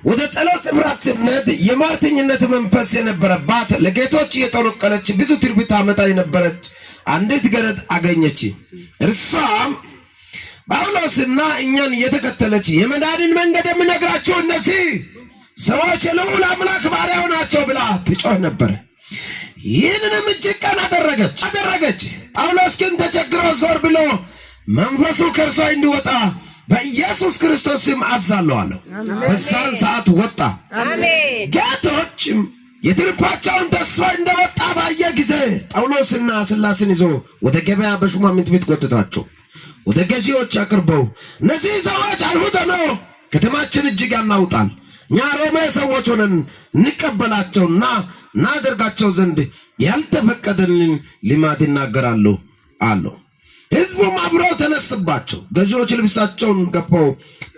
ወደ ጸሎት ስፍራ ስንሄድ የሟርተኝነት መንፈስ የነበረባት ለጌቶች እየተወከለች ብዙ ትርቢት አመታ የነበረች አንዲት ገረድ አገኘች። እርሷም ጳውሎስና እኛን እየተከተለች የመዳንን መንገድ የምነግራችሁ እነዚህ ሰዎች የልዑል አምላክ ባሪያው ናቸው ብላ ትጮህ ነበር። ይህንንም እጅግ ቀን አደረገች። ጳውሎስ ግን ተቸግሮ ዞር ብሎ መንፈሱ ከእርሷ እንዲወጣ በኢየሱስ ክርስቶስ ስም አዛለሁ አለው። በዛን ሰዓት ወጣ። ጌቶችም የትርፋቸውን ተስፋ እንደወጣ ባየ ጊዜ ጳውሎስና ሲላስን ይዞ ወደ ገበያ በሹማምንት ቤት ጎተቷቸው። ወደ ገዢዎች አቅርበው እነዚህ ሰዎች አይሁድ ነው፣ ከተማችን እጅግ ያናውጣል፣ እኛ ሮሜ ሰዎች ሆነን እንቀበላቸውና እናደርጋቸው ዘንድ ያልተፈቀደልን ልማድ ይናገራሉ አለው። ሕዝቡም አብረው ተነስባቸው። ገዢዎች ልብሳቸውን ገፈው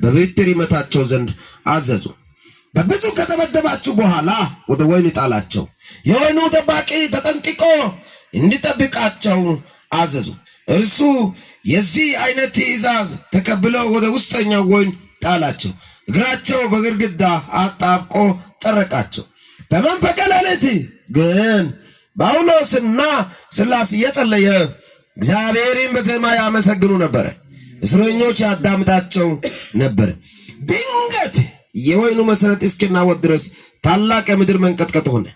በበትር ይመታቸው ዘንድ አዘዙ። በብዙ ከተበደባቸው በኋላ ወደ ወህኒ ጣላቸው። የወህኒ ጠባቂ ተጠንቅቆ እንዲጠብቃቸው አዘዙ። እርሱ የዚህ አይነት ትእዛዝ ተቀብለው ወደ ውስጠኛው ወህኒ ጣላቸው። እግራቸው በግድግዳ አጣብቆ ጠረቃቸው። በመንፈቀ ሌሊት ግን ጳውሎስና ሲላስ እየጸለየ እግዚአብሔርን በዜማ ያመሰግኑ ነበር። እስረኞች ያዳምጣቸው ነበር። ድንገት የወህኒው መሰረት እስኪናወጥ ድረስ ታላቅ የምድር መንቀጥቀጥ ሆነ።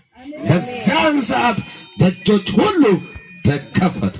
በዛን ሰዓት ደጆች ሁሉ ተከፈቱ።